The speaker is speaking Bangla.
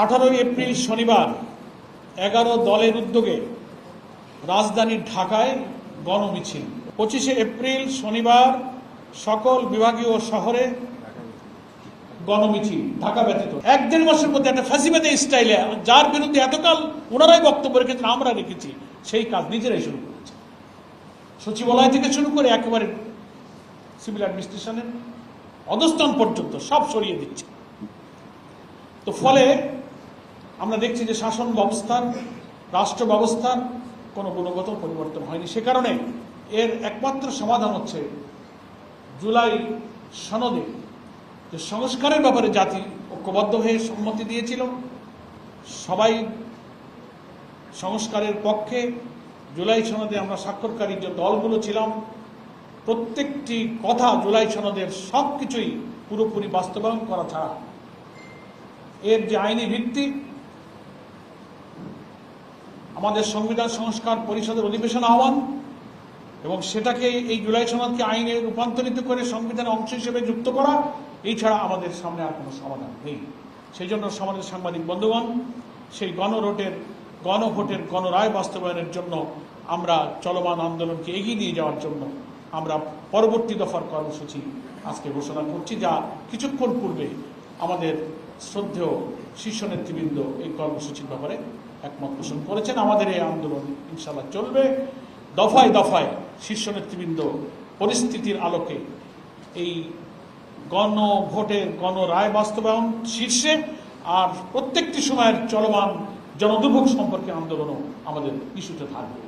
18 এপ্রিল শনিবার 11 দলের উদ্যোগে রাজধানী ঢাকায় গণমিছিল। 25 এপ্রিল শনিবার সকল বিভাগীয় শহরে গণমিছিল, ঢাকা ব্যতীত। 1-1.5 মাসের মধ্যে একটা ফ্যাসিবাদী স্টাইলে, যার বিরুদ্ধে এতকাল ওনারাই বক্তব্য রেখেছেন, আমরা রেখেছি, সেই কাজ নিজেরাই শুরু করেছে। সচিবালয় থেকে শুরু করে একেবারে সিভিল অ্যাডমিনিস্ট্রেশনের অধস্তন পর্যন্ত সব সরিয়ে দিচ্ছে। তো ফলে আমরা দেখছি যে শাসন ব্যবস্থার, রাষ্ট্র ব্যবস্থার কোনো গুণগত পরিবর্তন হয়নি। সে কারণে এর একমাত্র সমাধান হচ্ছে জুলাই সনদে যে সংস্কারের ব্যাপারে জাতি ঐক্যবদ্ধ হয়ে সম্মতি দিয়েছিল, সবাই সংস্কারের পক্ষে। জুলাই সনদে আমরা স্বাক্ষরকারী যে দলগুলো ছিলাম, প্রত্যেকটি কথা জুলাই সনদের সব কিছুই পুরোপুরি বাস্তবায়ন করা ছাড়া এর যে আইনি ভিত্তি, আমাদের সংবিধান সংস্কার পরিষদের অধিবেশন আহ্বান এবং সেটাকে এই জুলাই সনদকে আইনে রূপান্তরিত করে সংবিধানের অংশ হিসেবে যুক্ত করা, এই ছাড়া আমাদের সামনে আর কোনো সমাধান নেই। সেই জন্য সমাজের সাংবাদিক বন্ধুগণ, সেই গণভোটের গণরায় বাস্তবায়নের জন্য আমরা চলমান আন্দোলনকে এগিয়ে নিয়ে যাওয়ার জন্য আমরা পরবর্তী দফার কর্মসূচি আজকে ঘোষণা করছি, যা কিছুক্ষণ পূর্বে আমাদের শ্রদ্ধেয় শীর্ষ নেতৃবৃন্দ এই কর্মসূচির ব্যাপারে একমত পোষণ করেছেন। আমাদের এই আন্দোলন ইনশাআল্লাহ চলবে। দফায় দফায় শীর্ষ নেতৃবৃন্দ পরিস্থিতির আলোকে এই গণভোটের গণরায় বাস্তবায়ন শীর্ষে, আর প্রত্যেকটি সময়ের চলমান জনদুর্ভোগ সম্পর্কে আন্দোলনও আমাদের ইস্যুতে থাকবে।